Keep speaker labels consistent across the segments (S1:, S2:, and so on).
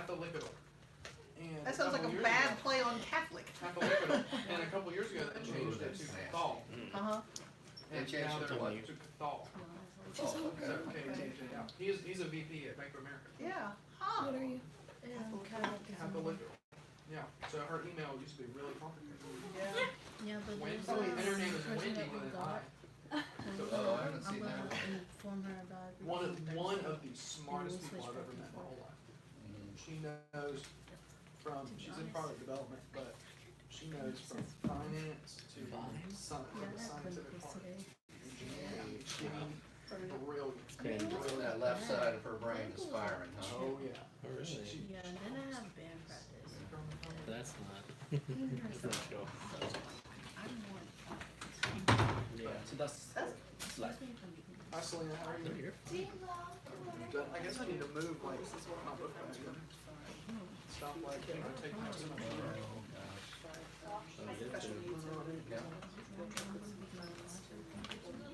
S1: Catholical. And
S2: That sounds like a bad play on Catholic.
S1: Catholical. And a couple years ago, they changed it to Cathal.
S2: Uh-huh.
S1: And
S3: They changed
S1: now
S3: it to
S1: they're
S3: what?
S1: to Cathal.
S3: Oh,
S1: So
S3: okay.
S1: KTJ. He's a VP at Bank of America.
S2: Yeah. Huh.
S4: What are you?
S1: Catholical. Yeah. So her email used to be really complicated.
S2: Yeah.
S4: Yeah, but
S1: Wendy,
S4: there's
S1: and her name is
S4: person
S1: Wendy
S4: that
S1: with
S4: we
S1: an
S4: got.
S1: I.
S3: Oh, I haven't
S4: I'm
S3: seen
S4: gonna
S3: that.
S4: inform her about it.
S1: One of the smartest people I've ever met in my whole life.
S3: Mhm.
S1: She knows she's in product development, but she knows from finance to
S4: Yeah,
S1: the
S4: that
S1: scientific
S4: clinic was
S1: part.
S4: today.
S1: Engineering, brilliant.
S3: So that left side of her brain is firing, huh?
S1: Oh, yeah.
S5: Oh, really?
S4: Yeah, and then I have band practice.
S5: That's not. That's not cool. Yeah.
S6: So that's like
S1: Hi, Selena, how are you? I guess I need to move like my book bag and stop like, taking up so much room.
S5: So good too.
S3: Yeah.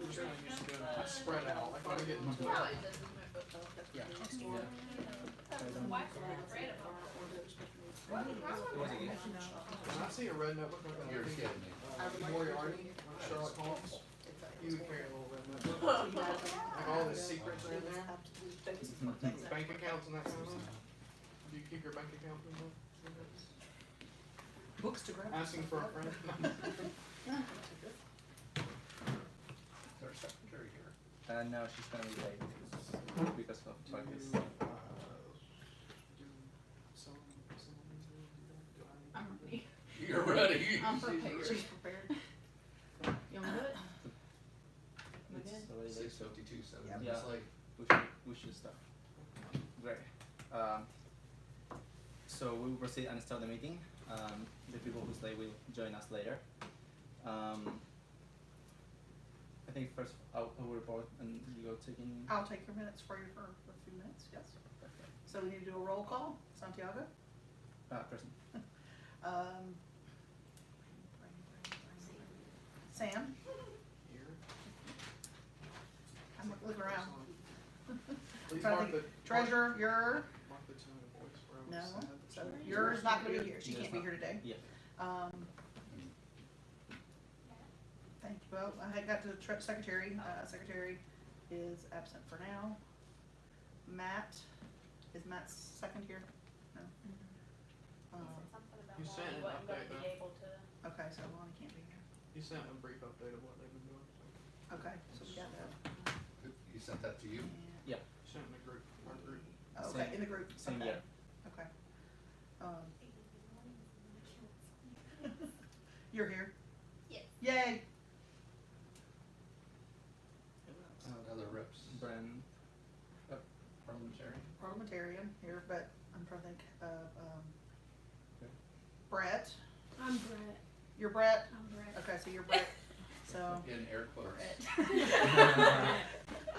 S1: I'm sure I used to do it. I spread out, like when I get into it.
S6: yeah.
S1: When I see a red notebook, I'm
S3: You're
S1: gonna think
S3: kidding me.
S1: Moriarty, Sherlock Holmes. He would carry a little red notebook. Like all his secrets are in there. Bank accounts and that kind of stuff. Do you keep your bank account in there?
S2: Books to grab.
S1: Asking for a friend?
S3: Their secretary here.
S6: And now she's gonna be late because of practice.
S7: I'm ready.
S3: You're ready.
S7: I'm prepared.
S2: She's prepared.
S7: You wanna do it?
S6: It's already late, so
S3: 6:52, so
S6: Yeah.
S3: it's like,
S6: we should start. Great. So we will proceed and start the meeting. The people who stay will join us later. I think first I will report and you go taking.
S2: I'll take your minutes for you for a few minutes, yes. So we need to do a roll call. Santiago?
S6: Present.
S2: Sam? I'm looking around.
S1: Please
S2: Trying to
S1: mark the.
S2: think. Treasurer, you're,
S1: Mark the tone of voice where I
S2: no,
S1: was sad.
S2: so yours not gonna be here. She can't be here today.
S6: Yeah.
S2: Thank you both. I had got to the secretary. Secretary is absent for now. Matt, is Matt's second here? No.
S1: You sent an update though.
S2: Okay, so Lonnie can't be here.
S1: You sent a brief update of what they've been doing. So.
S2: Okay, so we got that.
S3: you sent that to you?
S2: And-
S6: Yeah.
S1: You sent in the group, our group.
S2: Okay,
S6: Same-
S2: in the group.
S6: Same
S2: Okay.
S6: year.
S2: Okay. You're here?
S7: Yes.
S2: Yay!
S3: Other reps,
S6: Bren.
S3: parliamentary.
S2: Parliamentarian here, but I'm trying to think of,
S6: Okay.
S2: Brett.
S4: I'm Brett.
S2: You're Brett?
S4: I'm Brett.
S2: Okay, so you're Brett. So.
S3: In air quotes.
S2: I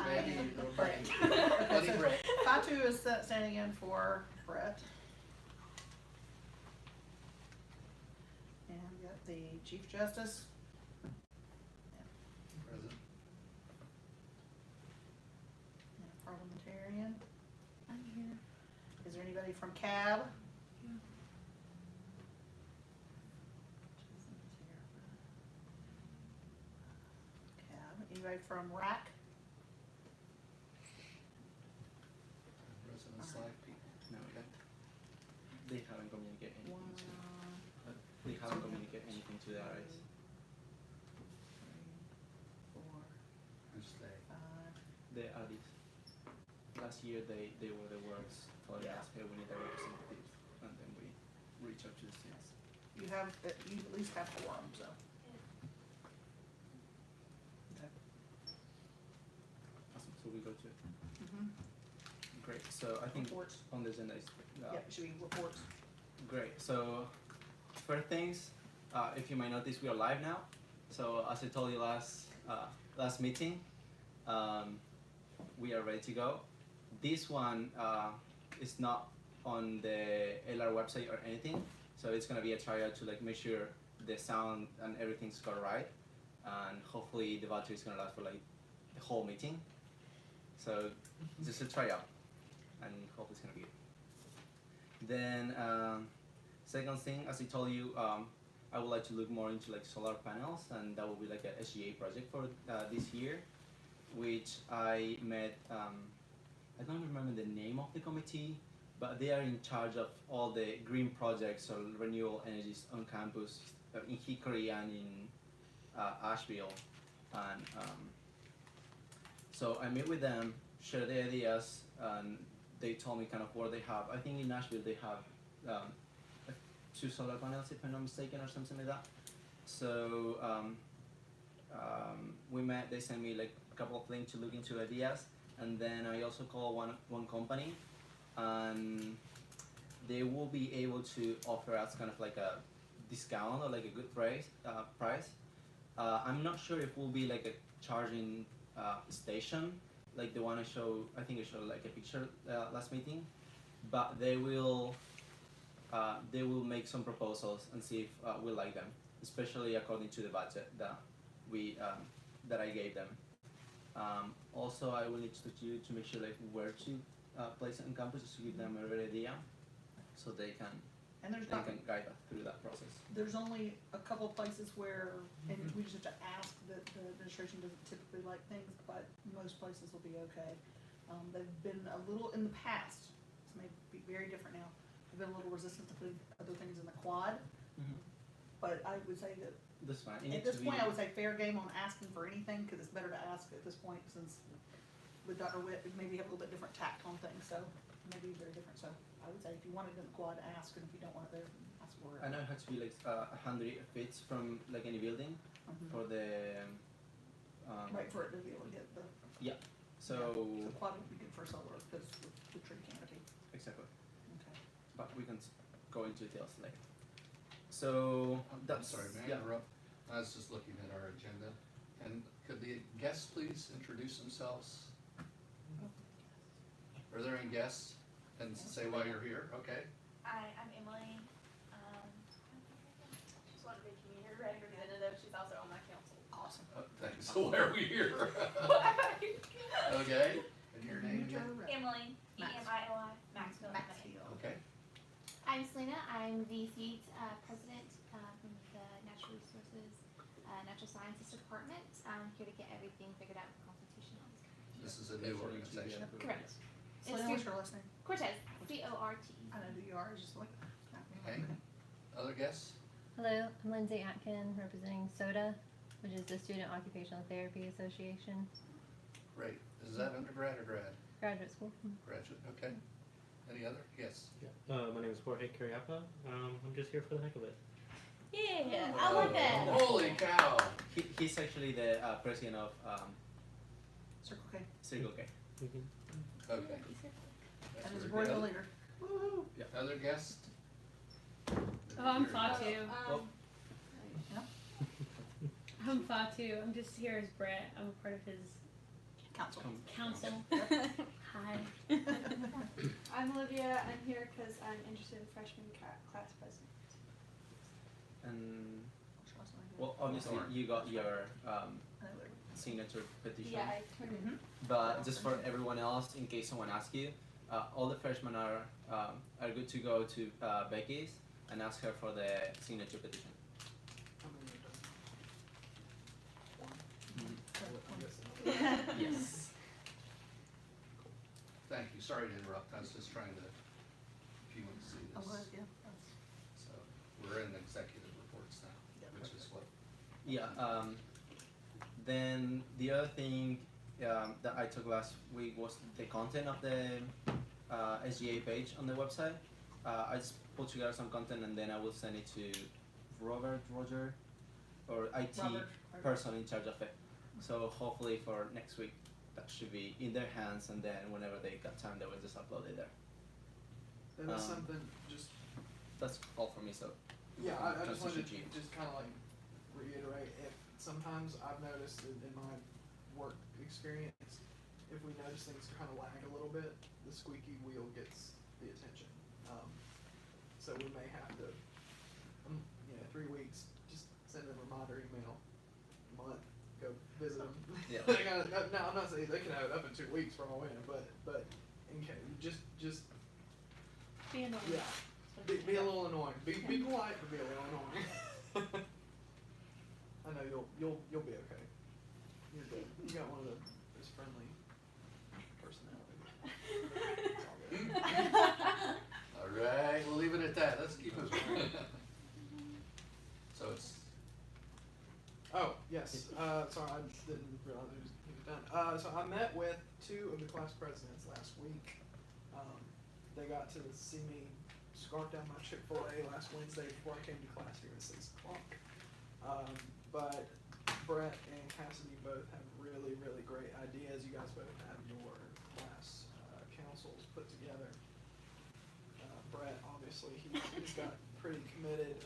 S3: Maybe
S2: am
S3: little
S2: Brett.
S3: Brett.
S2: Okay,
S3: Buddy
S2: so
S3: Brett.
S2: Fatu is standing in for Brett. And we got the Chief Justice.
S3: Present.
S2: And a parliamentarian.
S4: I'm here.
S2: Is there anybody from CAB?
S4: Yeah.
S2: CAB. Anybody from RAC?
S3: Resident Slack people.
S6: No, they haven't communicated anything.
S2: One,
S6: They haven't communicated anything to the RIs.
S2: 3, 4,
S3: Who's they?
S2: 5.
S6: The RIs. Last year they were the ones telling
S2: Yeah.
S6: us, hey, we need a representative, and then we reach out to the students.
S2: You have, you at least have 4 of them, so.
S6: Okay. Awesome, so we go to,
S2: Mm-hmm.
S6: great, so I think
S2: Reports.
S6: on the agenda is,
S2: Yep, it should be reports.
S6: great, so first things, if you might notice, we are live now. So as I told you last meeting, we are ready to go. This one is not on the LR website or anything, so it's gonna be a trial to like make sure the sound and everything's got right, and hopefully the battery is gonna last for like the whole meeting. So just a trial, and hope it's gonna be good. Then second thing, as I told you, I would like to look more into like solar panels, and that will be like a SGA project for this year, which I met. I don't remember the name of the committee, but they are in charge of all the green projects or renewable energies on campus in Hickory and in Asheville, and so I met with them, share the ideas, and they told me kind of what they have. I think in Nashville they have 2 solar panels, if I'm not mistaken, or something like that. So we met. They sent me like a couple of links to look into ideas, and then I also called one company, and they will be able to offer us kind of like a discount or like a good price. I'm not sure if it will be like a charging station, like the one I think I showed like a picture last meeting, but they will make some proposals and see if we like them, especially according to the budget that that I gave them. Also, I will need to talk to you to make sure like where to place it on campus, just to give them a better idea, so they can
S2: And there's not,
S6: guide us through that process.
S2: there's only a couple of places where, and we just have to ask that the administration doesn't typically like things, but most places will be okay. They've been a little, in the past, this may be very different now, they've been a little resistant to putting other things in the quad, but I would say that
S6: That's fine. It
S2: at
S6: needs
S2: this
S6: to
S2: point,
S6: be,
S2: I would say fair game on asking for anything, cause it's better to ask at this point, since with Dr. Witt, maybe have a little bit different tact on things, so maybe very different, so I would say if you want it in the quad, ask, and if you don't want it there, ask for it.
S6: I know it has to be like 100 feet from like any building
S2: Mhm.
S6: for the.
S2: Right, for it to be able to get the.
S6: So
S2: So quad would be good for solar, because the tree canopy,
S6: exactly,
S2: okay.
S6: but we can go into details later. So
S3: I'm
S6: that's
S3: sorry, may I
S6: yeah.
S3: interrupt? I was just looking at our agenda, and could the guests please introduce themselves? Are there any guests? And say why you're here, okay?
S8: Hi, I'm Emily. She's one of the community representatives. She's also on my council.
S2: Awesome.
S3: Thanks, so why are we here? Okay, and your name again?
S8: Emily,
S2: Max.
S8: E-M-I-L-I, Maxville.
S2: Maxfield.
S3: Okay,
S9: I'm Selena. I'm the seat president from the Natural Resources, Natural Sciences Department. I'm here to get everything figured out with consultation on this.
S3: this is a new organization.
S9: Correct.
S2: Selena, what's your last name?
S9: Cortez. C-O-R-T.
S2: I know who you are, it's just like.
S3: Okay, other guests?
S10: Hello, I'm Lindsay Atkin, representing SOTA, which is the Student Occupational Therapy Association.
S3: Great, is that undergrad or grad?
S10: Graduate school.
S3: Graduate, okay. Any other? Yes.
S5: Yeah. My name is Jorge Cariapa. I'm just here for the heck of it.
S9: Yeah, I like that.
S3: Holy cow!
S6: He's actually the president of
S2: Circle K,
S6: Circle K.
S5: Mm-hmm.
S3: Okay.
S2: and is
S3: That's
S2: a
S3: very
S2: royal
S3: good.
S2: leader.
S3: Other guests?
S4: Oh, I'm Fatu.
S6: Oh.
S4: I'm Fatu. I'm just here as Brett. I'm a part of his
S2: Council.
S4: council. Hi.
S7: I'm Olivia. I'm here because I'm interested in freshman class president.
S6: And
S2: What's your last name?
S6: well, obviously
S3: Sorry.
S6: you got your
S2: I know that.
S6: signature petition.
S7: Yeah, I turned it.
S2: Mhm.
S6: But just for everyone else, in case someone asks you, all the freshmen are good to go to Becky's and ask her for the signature petition.
S1: How many are done? One? I'm guessing.
S6: Yes.
S3: Thank you, sorry to interrupt, I was just trying to, if you want to see
S2: I'm glad,
S3: this.
S2: yeah, that's,
S3: So, we're in executive reports now,
S2: Yeah.
S3: which is what,
S6: Yeah. Then the other thing that I took last week was the content of the SGA page on the website. I just put together some content and then I will send it to Roger, or IT
S2: Robert.
S6: person in charge of it. So hopefully for next week that should be in their hands, and then whenever they got time they will just upload it there.
S1: That is
S6: Um,
S1: something, just,
S6: That's all for me. So
S1: yeah, I just wanted
S6: transition
S1: to just kinda like reiterate, if sometimes I've noticed in my work experience, if we notice things kinda lag a little bit, the squeaky wheel gets the attention. So we may have to, 3 weeks, just send a reminder email, month, go visit them.
S6: Yeah.
S1: Now, I'm not saying they can have it up in 2 weeks for all in, but in case, just
S9: Be
S4: annoying.
S1: Yeah.
S4: That's what
S1: Be a
S4: I'm
S1: little annoying. Be polite, but be a little annoying. I know you'll be okay. You're good. You got one of those friendly personalities. It's all good.
S3: All right, we'll leave it at that. Let's keep moving. So it's,
S1: Oh, yes, sorry, I didn't realize he was done. So I met with 2 of the class presidents last week. They got to see me scarf down my Chick-fil-A last Wednesday before I came to class here at 6 o'clock. But Brett and Cassidy both have really, really great ideas. You guys both have your class councils put together. Brett, obviously, he's got pretty committed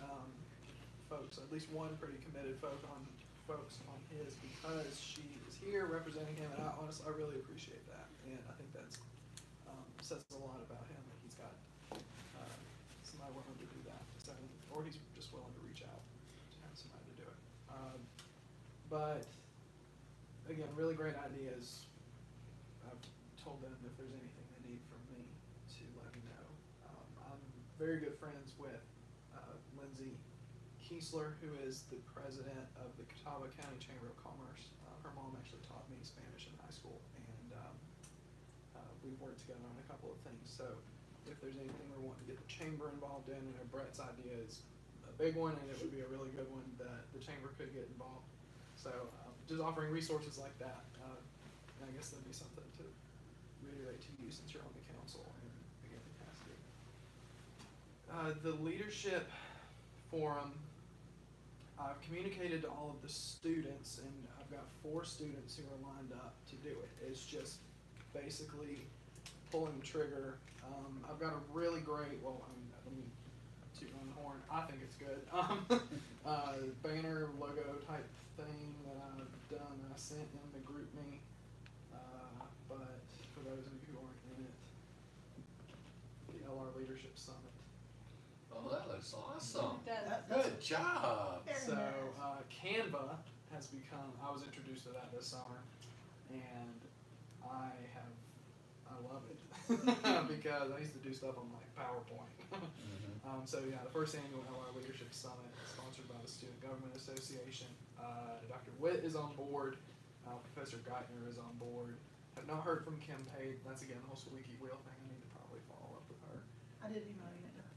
S1: folks, at least one pretty committed folks on his, because she is here representing him, and I really appreciate that, and I think that's says a lot about him, that he's got somebody willing to do that, so, or he's just willing to reach out to have somebody to do it. But again, really great ideas. I've told them if there's anything they need from me to let me know. I'm very good friends with Lindsay Kiesler, who is the president of the Catawba County Chamber of Commerce. Her mom actually taught me Spanish in high school, and we've worked together on a couple of things. So if there's anything we're wanting to get the chamber involved in, I know Brett's idea is a big one, and it would be a really good one that the chamber could get involved. So just offering resources like that, and I guess that'd be something to reiterate to you since you're on the council and again capacity. The leadership forum, I've communicated to all of the students, and I've got 4 students who are lined up to do it. It's just basically pulling the trigger. I've got a really great, well, I mean, let me toot my own horn, I think it's good, banner logo type thing that I've done, I sent in the group me, but for those of you who aren't in it, the LR Leadership Summit.
S3: oh, that looks awesome.
S7: It does.
S3: Good job.
S1: So Canva has become, I was introduced to that this summer, and I love it because I used to do stuff on like PowerPoint. So yeah, the first annual LR Leadership Summit is sponsored by the Student Government Association. Dr. Witt is on board, Professor Geithner is on board. Have not heard from Kim Pate. That's again the whole squeaky wheel thing. I need to probably follow up with her.
S2: I didn't email you either.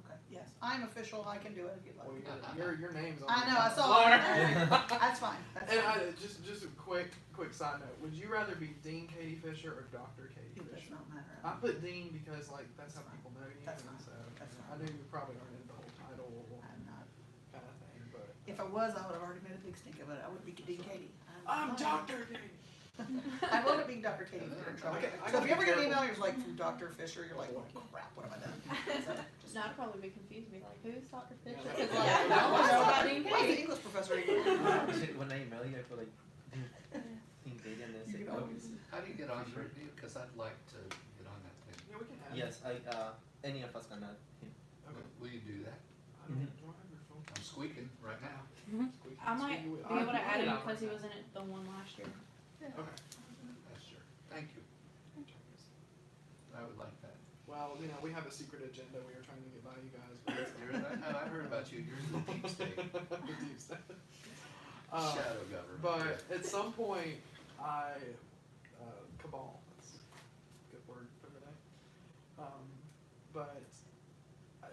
S2: Okay, yes, I'm official, I can do it if you'd
S1: Well,
S2: like.
S1: your name's on
S2: I
S1: the
S2: know, I saw
S1: flyer.
S2: it. That's fine, that's
S1: And
S2: fine.
S1: just a quick side note. Would you rather be Dean Katie Fisher or Dr. Katie
S2: It does
S1: Fisher?
S2: not matter.
S1: I put Dean because like that's how
S2: That's fine.
S1: people know you.
S2: That's
S1: and
S2: fine.
S1: so
S2: That's
S1: you know,
S2: fine.
S1: I knew you probably aren't into the whole title
S2: I'm not.
S1: kind of thing, but
S2: If I was, I would have already made a big stink of it. I would be Dean Katie.
S1: I'm Dr. Dean.
S2: I voted being Dr. Katie if you're in trouble.
S1: Okay, I
S2: So if
S1: gotta
S2: you ever
S1: be
S2: get an
S1: careful.
S2: email, you're like from Dr. Fisher, you're like, oh crap, what have I done? So, just-
S4: No, I'd probably be confused and be like, who's Dr. Fisher?
S1: Yeah.
S4: Because
S2: Yeah.
S4: like, I don't know about Dean
S2: Why is the
S4: Katie.
S2: English professor
S6: When I email you, I feel like think they and then
S2: You
S6: say,
S2: can
S6: oh,
S2: always-
S3: How do you get on the review? Because I'd like to get on that thing.
S1: Yeah, we can have
S6: yes, any of us can add him.
S1: Okay.
S3: Will you do that?
S1: I don't drive your phone.
S3: I'm squeaking right now.
S1: Squeaky,
S4: I might
S1: squeaky wheel.
S4: be able to
S1: I
S4: add him
S1: it out
S4: because he
S1: right
S4: was in it the one last year.
S1: now. Okay.
S3: That's sure. Thank you. I would like that.
S1: Well, you know, we have a secret agenda we are trying to get by you guys. But it's
S3: I heard about you. You're in the deep state.
S1: the deep state.
S3: Shadow government.
S1: But at some point, cabal, that's a good word for the day. But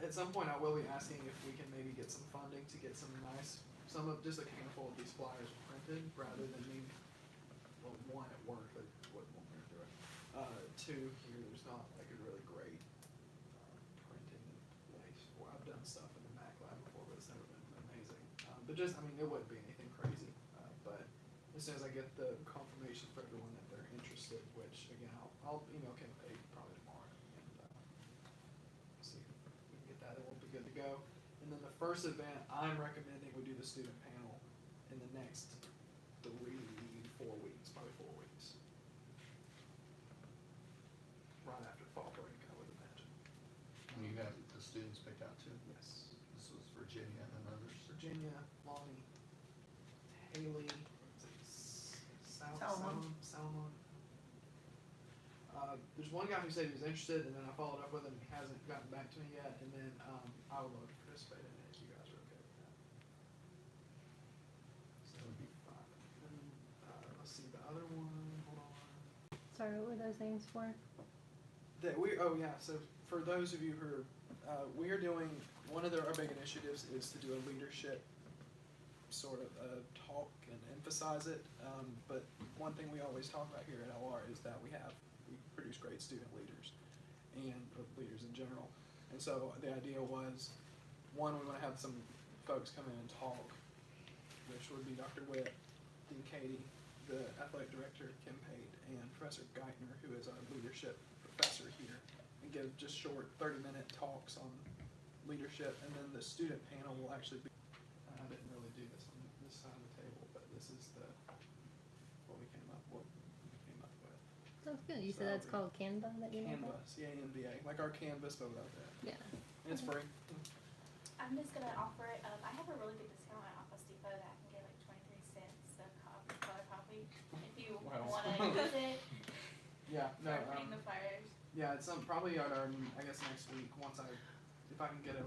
S1: at some point I will be asking if we can maybe get some funding to get just a handful of these flyers printed rather than me, well, one at work, but wouldn't want me to do it. Two, here, there's not like a really great printing place. Well, I've done stuff in the Mac lab before, but it's never been amazing. But just, I mean, it wouldn't be anything crazy. But as soon as I get the confirmation for everyone that they're interested, which again, I'll email Kim Pate probably tomorrow and see if we can get that, and we'll be good to go. And then the first event, I'm recommending we do the student panel in the next 4 weeks, probably 4 weeks. Right after fall break, I would imagine.
S3: And you got the students picked out too?
S1: Yes.
S3: This was Virginia and others.
S1: Virginia, Lonnie, Haley,
S2: Salomon.
S1: Salomon. there's one guy who said he was interested, and then I followed up with him. He hasn't gotten back to me yet, and then I would love to participate in it if you guys are okay with that. So that would be fine. And, let's see the other one. Hold on.
S10: Sorry, what were those names for?
S1: So for those of you who are, we are doing, one of our big initiatives is to do a leadership sort of talk and emphasize it. But one thing we always talk about here at LR is that we produce great student leaders and leaders in general. And so the idea was, one, we want to have some folks come in and talk, which would be Dr. Witt, Dean Katie, the athletic director, Kim Pate, and Professor Geithner, who is our leadership professor here, and give just short 30-minute talks on leadership. And then the student panel will actually be, I didn't really do this on this side of the table, but this is what we came up with.
S10: Sounds good. You
S1: So
S10: said that's called Canva that you made?
S1: Canva, C-A-N-V-A, like our Canvas, but without that.
S10: Yeah.
S1: And it's free.
S8: I'm just gonna offer it, I have a really good discount at Office Depot that I can get like 23 cents a color copy if you
S1: Wow.
S8: wanna use it
S1: Yeah, no,
S8: for putting the flyers.
S1: yeah, it's probably at our, I guess next week, if I can get a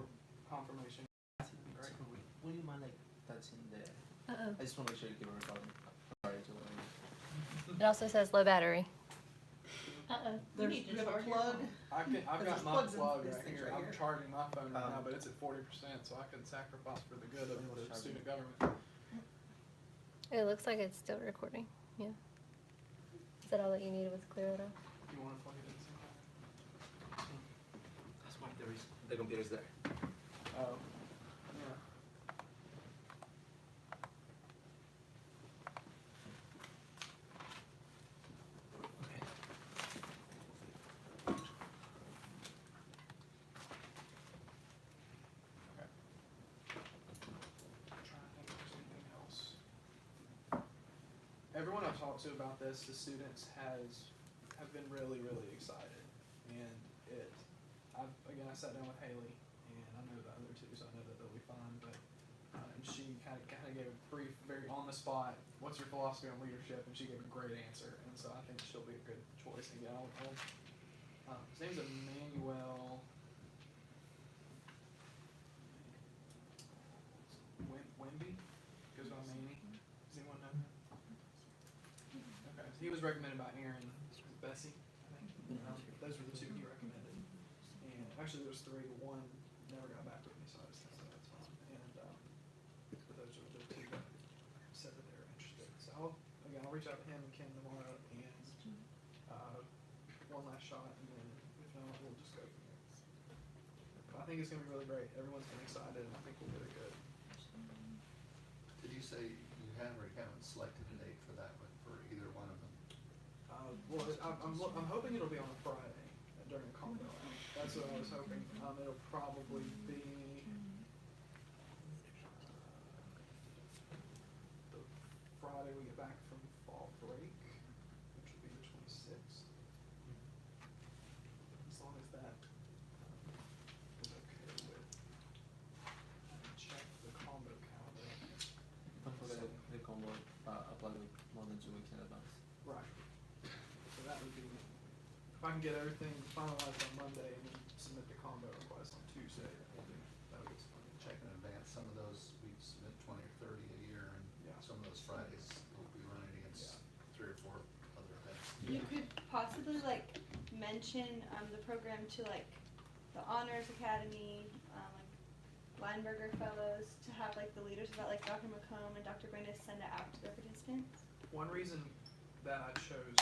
S1: confirmation. Right.
S6: Would you mind like touching the?
S10: Uh-oh.
S6: I just want to make sure you give a recording. Sorry to
S10: It also says low battery.
S4: Uh-oh.
S2: There's,
S4: You need to
S2: we have a
S4: charge your
S2: plug.
S1: I've got
S2: There's
S1: my
S2: plugs in
S1: plug
S2: these
S1: right
S2: things
S1: here.
S2: right
S1: I'm
S2: here.
S1: charging my phone right now, but it's at 40%, so I can sacrifice for the good of the student government.
S10: It looks like it's still recording. Yeah. Is that all that you needed was clear it up?
S1: You want to plug it in sometime?
S6: That's why the computer's there.
S1: Oh, yeah. Okay. I'm trying to think if there's anything else. Everyone I've talked to about this, the students have been really, really excited, and I sat down with Haley, and I know the other two, so I know that they'll be fine. But and she kind of gave a brief, very on the spot, what's your philosophy on leadership? And she gave a great answer, and so I think she'll be a good choice. And yeah, his name's Emmanuel. Wimby goes by Manny. Does anyone know him? Okay, so he was recommended by Aaron, Bessie, I think. Those were the two he recommended. And actually, there was three. One never got back with me, so I just think that's fine. And but those are the two that said that they were interested. So I'll reach out to him and Ken tomorrow, and one last shot, and then if not, we'll just go from there. But I think it's gonna be really great. Everyone's been excited, and I think we'll get it good.
S3: Did you say you have or you haven't selected a date for that one, for either one of them?
S1: I'm hoping it'll be on a Friday during a combo hour. That's what I was hoping. It'll probably be the Friday we get back from fall break, which will be the 26th. As long as that is okay with. Check the combo calendar.
S6: Don't forget the combo apply with more than 2 weeks in advance.
S1: Right. So that would be, if I can get everything finalized on Monday and then submit the combo request on Tuesday, that would get some money.
S3: Check in advance, some of those we submit 20 or 30 a year, and
S1: Yeah.
S3: some of those Fridays will be running against 3 or 4 other events.
S7: You could possibly like mention the program to like the Honors Academy, like Lineberger Fellows, to have like the leaders of that, like Dr. McComb and Dr. Brandis, send it out to their participants.
S1: One reason that I chose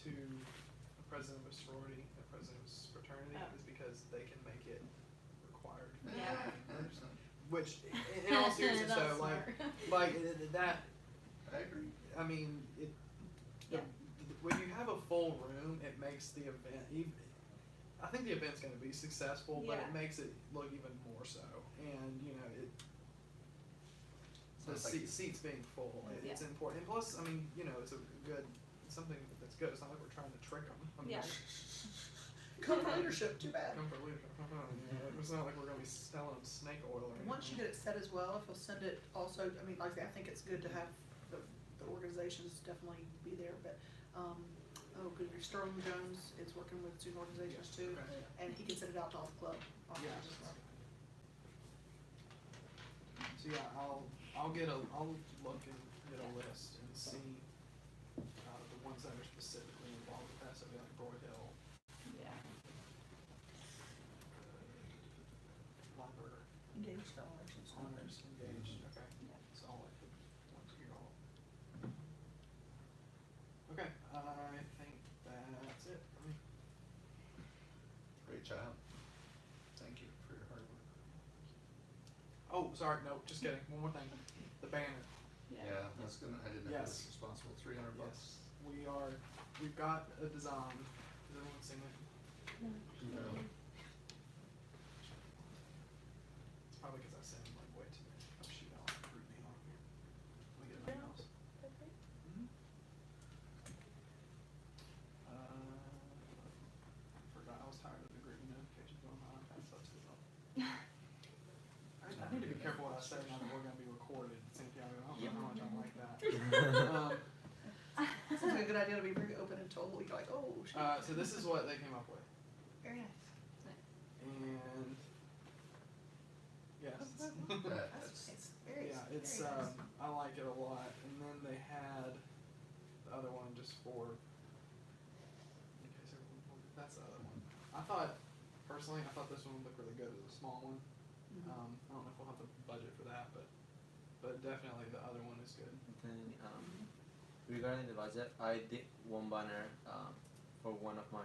S1: to the president of a sorority, the president of a fraternity, is because they can make it required.
S7: Yeah.
S3: 100%.
S1: Which, in all seriousness,
S4: That's
S1: though,
S4: smart.
S1: that,
S3: I agree.
S1: I mean,
S7: Yeah.
S1: when you have a full room, it makes the event I think the event's going to be successful, but it
S7: Yeah.
S1: makes it look even more so. And the
S3: Sounds like-
S1: seats being full, it's important. And plus, I mean, it's something that's good. It's not like we're trying to trick them.
S7: Yeah.
S2: Come for leadership, too bad.
S1: Come for leadership. It's not like we're going to be selling them snake oil or anything.
S2: Once you get it set as well, if you'll send it also, I mean, like I say, I think it's good to have the organizations definitely be there, but oh, good grief, Sterling Jones is working with student organizations too,
S1: Okay.
S2: and he can send it out to all the club officers
S1: Yeah.
S2: as well.
S1: So yeah, I'll look and get a list and see the ones that are specifically involved with that. So it'd be like Broyhill,
S7: Yeah.
S1: Lineberger,
S2: Engaged elections.
S1: Honors, Engaged. Okay.
S7: Yeah.
S1: So I'll like the ones here all. Okay, I think that's it for me.
S3: Great job. Thank you for your hard work.
S1: Oh, sorry, no, just kidding. One more thing. The banner.
S3: Yeah, I didn't know who was
S1: Yes.
S3: responsible, $300 bucks.
S1: Yes, we've got a design. Has everyone seen it?
S3: No.
S1: It's probably because I sent him like way too many. Oh shoot, I'll have to group me on here. Let me get my mouse. Mhm. I forgot, I was tired of the group notifications on my iPad, so it's I need to be careful what I say now that we're gonna be recorded. Cynthia, I don't know how much I like that.
S2: Sounds like a good idea to be very open and told, you're like, oh, shit.
S1: So this is what they came up with.
S2: Very nice.
S1: And yes.
S2: That's, it's very,
S1: Yeah, it's
S2: very nice.
S1: I like it a lot. And then they had the other one just for in case everyone that's the other one. I thought personally this one would look really good as a small one.
S2: Mhm.
S1: I don't know if we'll have the budget for that, but definitely the other one is good.
S6: Then regarding the budget, I did one banner for one of my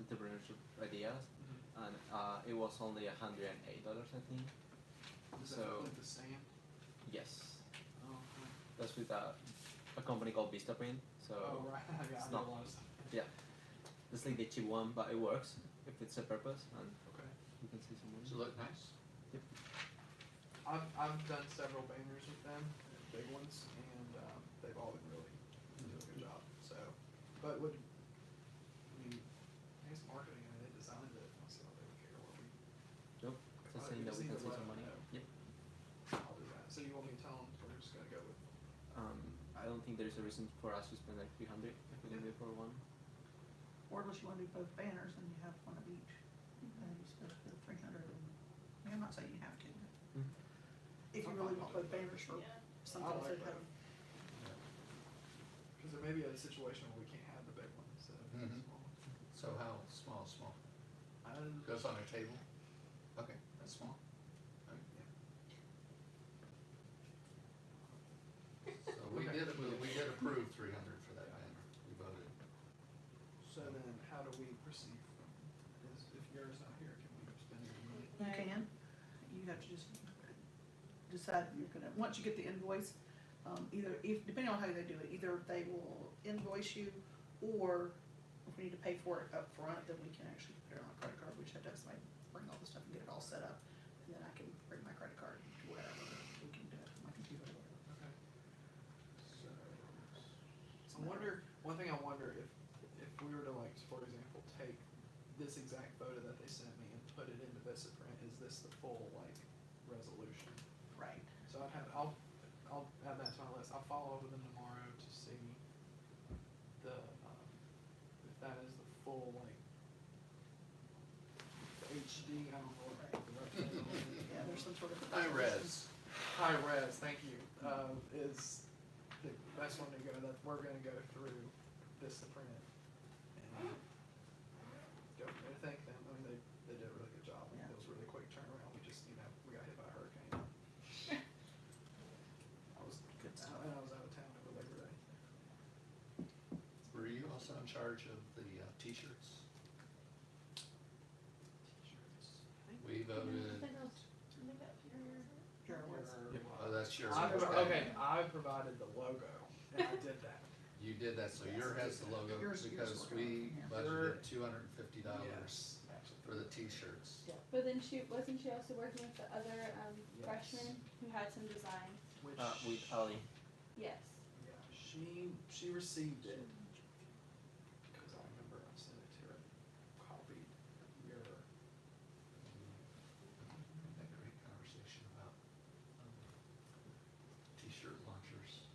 S6: entrepreneurship ideas, and it was only $108, I think.
S1: Does
S6: So-
S1: that include the sand?
S6: Yes,
S1: Oh, okay.
S6: that's with a company called Vistaprint. So
S1: Oh right, yeah, I
S6: it's
S1: do
S6: not-
S1: a lot of stuff.
S6: yeah, it's like the cheap one, but it works if it's a purpose, and
S1: Okay.
S6: you can see some
S3: Does it
S6: money.
S3: look nice?
S1: I've done several banners with them, big ones, and they've all been really doing a good job. So, but I mean, I guess marketing, I mean, they designed it. I see how they would care what we.
S6: Nope, just saying that we can save some money. Yep.
S1: I'll do that. So you want me to tell them we're just gonna go with?
S6: I don't think there's a reason for us to spend like 300 if we can do it for one.
S2: Or unless you wanna do both banners, and you have one of each, and you split the 300, and, I mean, I'm not saying you have to.
S6: Mhm.
S2: If you really want both banners for something
S1: I like
S2: to have.
S1: both. Because there may be a situation where we can't have the big ones, so.
S3: Mhm. So how small?
S1: Um,
S3: Goes on a table? Okay, that's small. Okay. So we
S1: Okay.
S3: did approve 300 for that banner. We voted.
S1: So then, how do we proceed from, if Yara's not here, can we spend any money?
S2: You can, you have to just decide you're gonna, once you get the invoice, either, if, depending on how they do it, either they will invoice you, or if we need to pay for it up front, then we can actually put it on a credit card, which I does, like, bring all the stuff and get it all set up, and then I can bring my credit card to whatever, we can do it on my computer or whatever.
S1: Okay. So, I wonder, one thing I wonder if we were to like, for example, take this exact photo that they sent me and put it into Vistaprint, is this the full like resolution?
S2: Right.
S1: So I'll add that to my list. I'll follow up with them tomorrow to see the, if that is the full like, the HD, I don't know what the website is.
S2: Yeah, there's some sort of.
S3: High res.
S1: High res, thank you, is the best one to go, that we're gonna go through Vistaprint and go, and thank them, I mean, they did a really good job,
S2: Yeah.
S1: it was a really quick turnaround, we just, we got hit by a hurricane. I was,
S2: Good stuff.
S1: and I was out of town over Labor Day.
S3: Were you also in charge of the t-shirts?
S1: T-shirts.
S3: We voted,
S2: Your awards.
S3: oh, that's yours.
S1: Okay, I provided the logo, and I did that.
S3: You did that, so yours has the logo,
S2: Yours
S3: because
S2: worked
S3: we
S2: out, yeah.
S3: budgeted $250
S1: Yes, actually.
S3: for the t-shirts.
S7: But then wasn't she also working with the other
S1: Yes.
S7: freshmen who had some designs?
S1: Which,
S6: With Ali.
S7: Yes.
S1: yeah, she received it, because I remember I sent it to her, copied your,
S3: Had a great conversation about t-shirt launchers.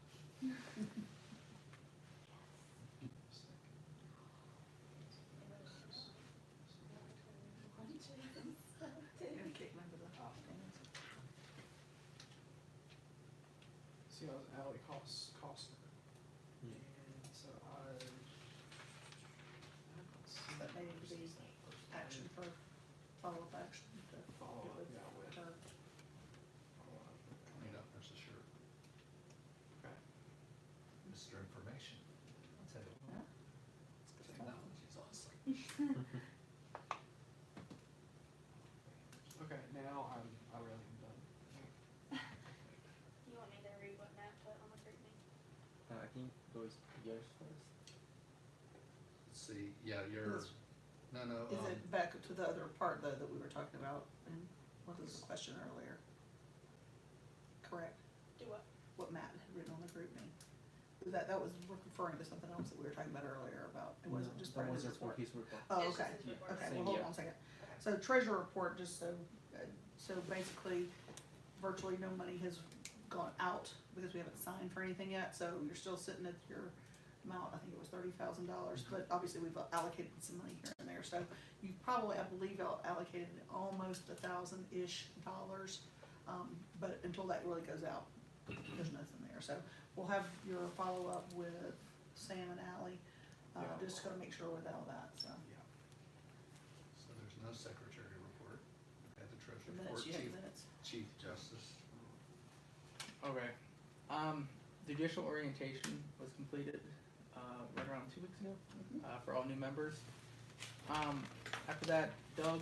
S1: Ally Costner.
S6: Hmm.
S1: And so
S2: That may need to be action for follow-up action to
S1: Follow
S2: get
S1: up,
S2: with
S1: yeah, with
S2: her.
S3: Clean up nurse's shirt.
S1: Okay.
S3: Mr. Information. I'll tell you
S2: Yeah.
S3: what. Technology's awesome.
S1: Okay, now I really am done.
S8: You want me to read what Matt put on the group meeting?
S6: I think those yours first.
S3: Let's see, yeah, you're,
S2: Is-
S3: no,
S2: Is it back to the other part though that we were talking about, and what was the question earlier? Correct,
S8: Do what?
S2: what Matt had written on the group meeting. That was referring to something else that we were talking about earlier about, it wasn't
S6: No,
S2: just
S6: that
S2: part of
S6: was
S2: his
S6: just for
S2: report.
S6: his report.
S2: Oh,
S8: It's
S2: okay,
S8: just his report.
S2: okay,
S6: Same
S2: well, hold
S6: year.
S2: on a second. So treasurer report, just so basically, virtually no money has gone out because we haven't signed for anything yet, so you're still sitting at your amount, I think it was $30,000, but obviously we've allocated some money here and there, so you've probably, I believe, allocated almost $1,000-ish, but until that really goes out, there's nothing there, so we'll have your follow-up with Sam and Ally,
S1: Yeah.
S2: just gonna make sure with all that, so.
S1: Yeah.
S3: so there's no secretary report. At the
S2: The
S3: treasurer
S2: minutes,
S3: report,
S2: you have
S3: chief,
S2: the minutes.
S3: chief justice.
S11: Okay. Judicial orientation was completed, right around 2 weeks ago, for all new members. After that, Doug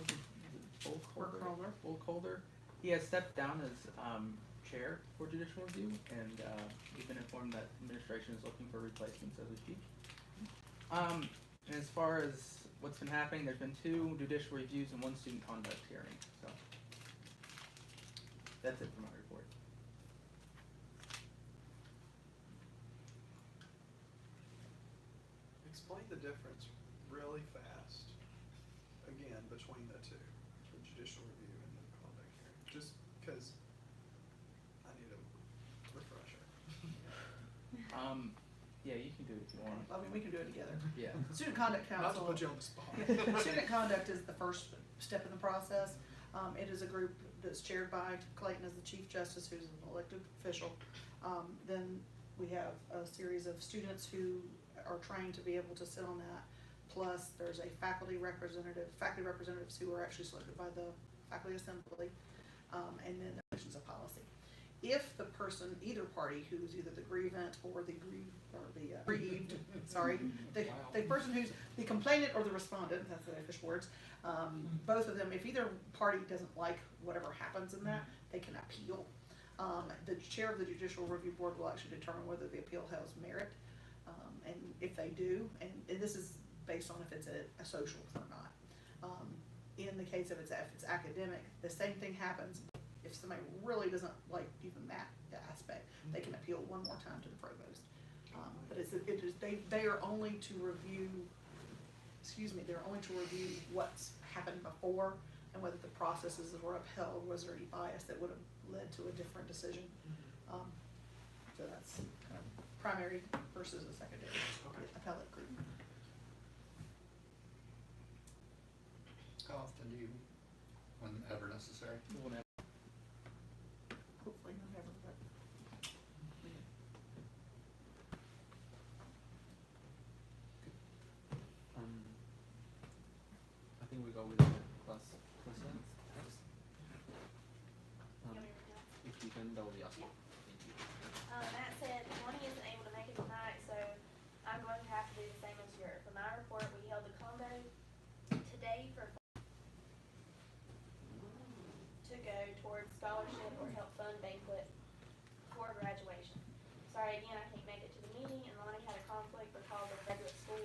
S11: Burkholder, he has stepped down as, chair for judicial review, and, we've been informed that administration is looking for replacements as we speak. And as far as what's been happening, there's been 2 judicial reviews and 1 student conduct hearing, so. That's it for my report.
S1: Explain the difference really fast, again, between the two, the judicial review and the conduct hearing, just because I need a refresher.
S11: Yeah, you can do it if you want.
S2: I mean, we can do it together.
S11: Yeah.
S2: Student Conduct
S1: Not to
S2: Council.
S1: put you on the spot.
S2: Student Conduct is the first step in the process. It is a group that's chaired by Clayton as the Chief Justice, who's an elected official. Then we have a series of students who are trained to be able to sit on that. Plus, there's a faculty representatives who are actually selected by the faculty assembly. And then there's a policy. If the person, either party, who's either the grievant or the grieved, sorry, the person who's the complainant or the respondent, that's the official words, both of them, if either party doesn't like whatever happens in that, they can appeal. The chair of the Judicial Review Board will actually determine whether the appeal has merit, and if they do, and this is based on if it's a social or not. In the case of if it's academic, the same thing happens. If somebody really doesn't like even that aspect, they can appeal one more time to the provost. But they are only to review, they're only to review what's happened before and whether the processes that were upheld, was there any bias that would have led to a different decision. So that's kind of primary versus a secondary appellate group.
S3: How often do you, whenever necessary?
S11: Whenever.
S2: Hopefully not ever, but.
S6: I think we go with the class presidents next.
S8: You want me to read that?
S6: If you can, that would be awesome. Thank you.
S8: Matt said Lonnie isn't able to make it tonight, so I'm going to have to do the same as yours. For my report, we held a combo today to go towards scholarship or help fund banquet for graduation. Sorry again, I can't make it to the meeting, and Lonnie had a conflict because of regular school